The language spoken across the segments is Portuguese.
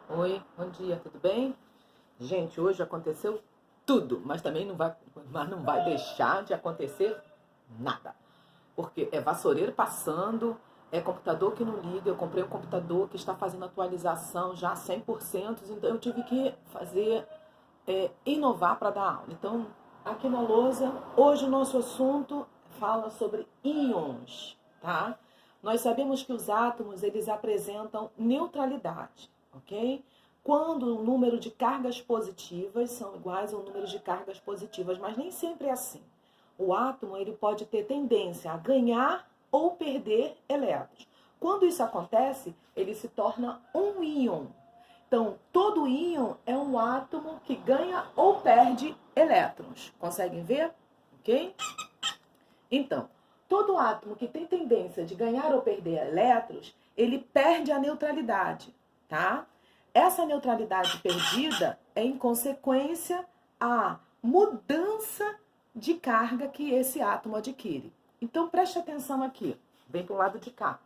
Oi, bom dia, tudo bem? Gente, hoje aconteceu tudo, mas não vai deixar de acontecer nada. Porque é vassoureiro passando, é computador que não liga. Eu comprei um computador que está fazendo atualização já 100%, então eu tive que inovar para dar aula. Então, aqui na lousa, hoje o nosso assunto fala sobre íons, tá? Nós sabemos que os átomos, eles apresentam neutralidade, ok? Quando o número de cargas positivas são iguais ao número de cargas positivas, mas nem sempre é assim. O átomo, ele pode ter tendência a ganhar ou perder elétrons. Quando isso acontece, ele se torna um íon. Então, todo íon é um átomo que ganha ou perde elétrons. Conseguem ver? Ok? Então, todo átomo que tem tendência de ganhar ou perder elétrons, ele perde a neutralidade, tá? Essa neutralidade perdida é em consequência à mudança de carga que esse átomo adquire. Então, preste atenção aqui. Vem para o lado de cá.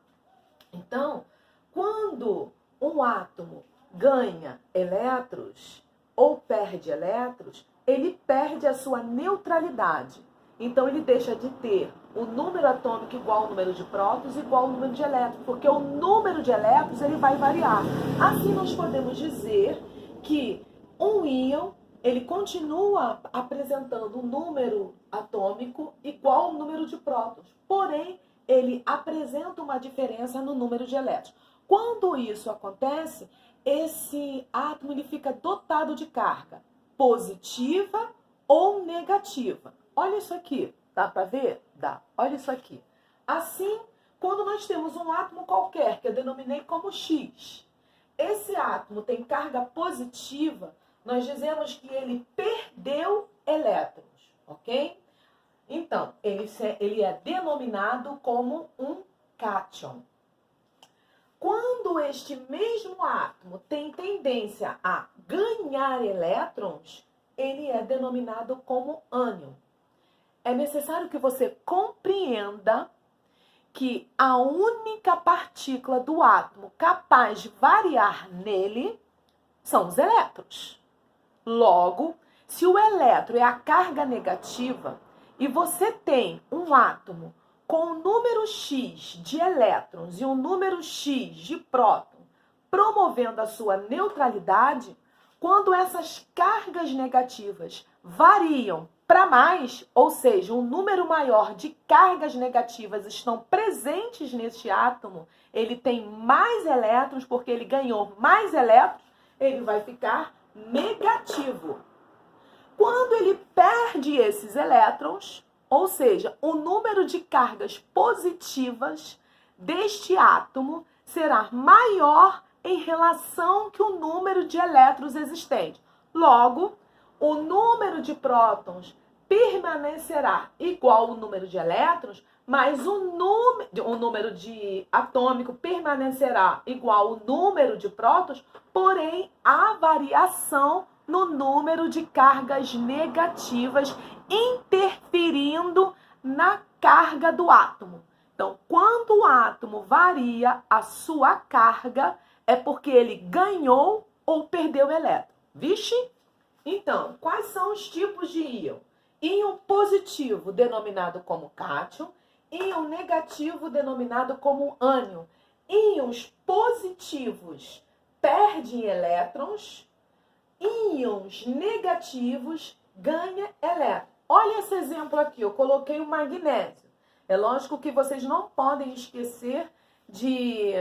Então, quando um átomo ganha elétrons ou perde elétrons, ele perde a sua neutralidade. Então, ele deixa de ter o número atômico igual ao número de prótons igual ao número de elétrons, porque o número de elétrons ele vai variar. Assim, nós podemos dizer que um íon ele continua apresentando um número atômico igual ao número de prótons, porém, ele apresenta uma diferença no número de elétrons. Quando isso acontece, esse átomo ele fica dotado de carga positiva ou negativa. Olha isso aqui, dá para ver? Dá. Olha isso aqui. Assim, quando nós temos um átomo qualquer, que eu denominei como X, esse átomo tem carga positiva, nós dizemos que ele perdeu elétrons, ok? Então, ele é denominado como um cátion. Quando este mesmo átomo tem tendência a ganhar elétrons, ele é denominado como ânion. É necessário que você compreenda que a única partícula do átomo capaz de variar nele são os elétrons. Logo, se o elétron é a carga negativa e você tem um átomo com um número X de elétrons e um número X de prótons promovendo a sua neutralidade, quando essas cargas negativas variam para mais, ou seja, um número maior de cargas negativas estão presentes neste átomo, ele tem mais elétrons, porque ele ganhou mais elétrons, ele vai ficar negativo. Quando ele perde esses elétrons, ou seja, o número de cargas positivas deste átomo será maior em relação que o número de elétrons existentes. Logo, o número de prótons permanecerá igual ao número de elétrons, mas o número de atômico permanecerá igual ao número de prótons, porém há variação no número de cargas negativas interferindo na carga do átomo. Então, quando o átomo varia a sua carga, é porque ele ganhou ou perdeu elétron. Vixe? Então, quais são os tipos de íon? Íon positivo, denominado como cátion. Íon negativo, denominado como ânion. Íons positivos perdem elétrons. Íons negativos ganham elétrons. Olha esse exemplo aqui, eu coloquei o magnésio. É lógico que vocês não podem esquecer de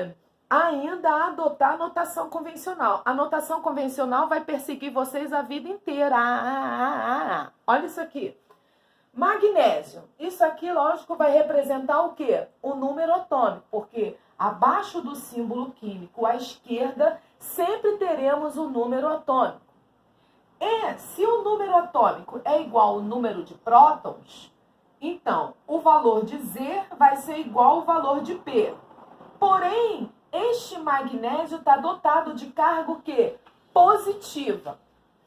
ainda adotar a notação convencional. A notação convencional vai perseguir vocês a vida inteira. Olha isso aqui. Magnésio. Isso aqui, lógico, vai representar o quê? O número atômico, porque abaixo do símbolo químico à esquerda sempre teremos o número atômico. E se o número atômico é igual ao número de prótons, então o valor de Z vai ser igual ao valor de P. Porém, este magnésio está dotado de carga o quê? Positiva.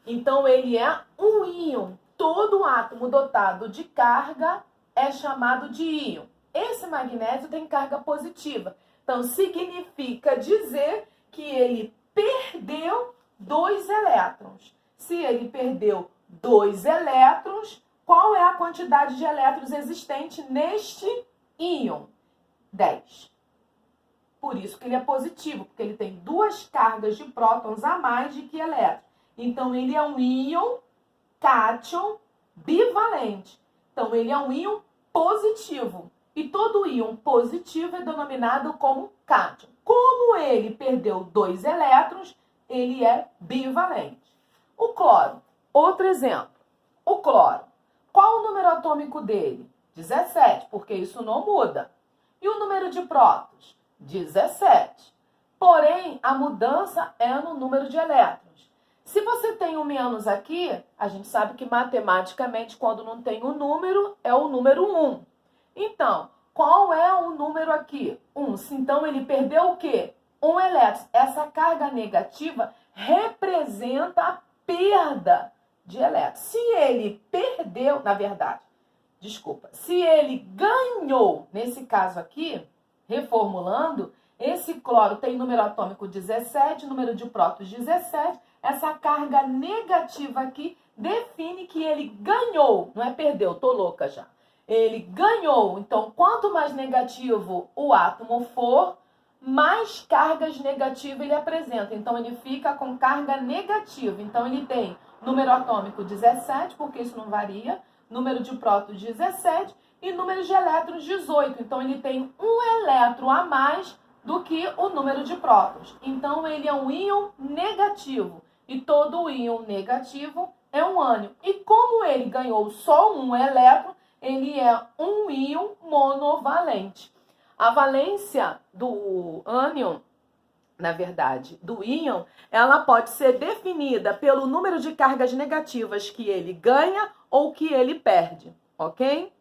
Então, ele é um íon. Todo átomo dotado de carga é chamado de íon. Esse magnésio tem carga positiva. Então, significa dizer que ele perdeu perdeu 2 elétrons. Se ele perdeu 2 elétrons, qual é a quantidade de elétrons existente neste íon? 10. Por isso que ele é positivo, porque ele tem 2 cargas de prótons a mais de que elétrons. Então, ele é um íon cátion bivalente. Então, ele é um íon positivo. E todo íon positivo é denominado como cátion. Como ele perdeu 2 elétrons, ele é bivalente. O cloro, outro exemplo. O cloro, qual o número atômico dele? 17, porque isso não muda. E o número de prótons? 17. Porém, a mudança é no número de elétrons. Se você tem um menos aqui, a gente sabe que matematicamente, quando não tem um número, é o número 1. Então, qual é o número aqui? 1. Então, ele perdeu o quê? 1 elétron. Essa carga negativa representa a perda de elétrons. Se ele perdeu, na verdade, se ele ganhou, nesse caso aqui, reformulando, esse cloro tem número atômico 17, número de prótons 17, essa carga negativa aqui define que ele ganhou, não é perdeu, tô louca já. Ele ganhou, então quanto mais negativo o átomo for, mais cargas negativas ele apresenta. Então ele fica com carga negativa. Então ele tem número atômico 17, porque isso não varia, número de prótons 17 e número de elétrons 18. Então ele tem um elétron a mais do que o número de prótons. Então ele é um íon negativo. E todo íon negativo é um ânion. E como ele ganhou só um elétron, ele é um íon monovalente. A valência do ânion, na verdade, do íon, ela pode ser definida pelo número de cargas negativas que ele ganha ou que ele perde, ok?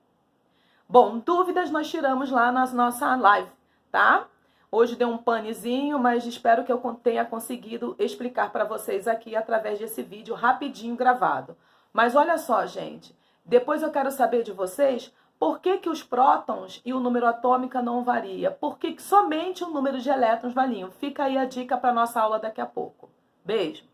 Bom, dúvidas nós tiramos lá na nossa live, tá? Hoje deu um panezinho, mas espero que eu tenha conseguido explicar para vocês aqui através desse vídeo rapidinho gravado. Mas olha só, gente, depois eu quero saber de vocês por que os prótons e o número atômico não varia, por que somente o número de elétrons variam. Fica aí a dica para nossa aula daqui a pouco. Beijo!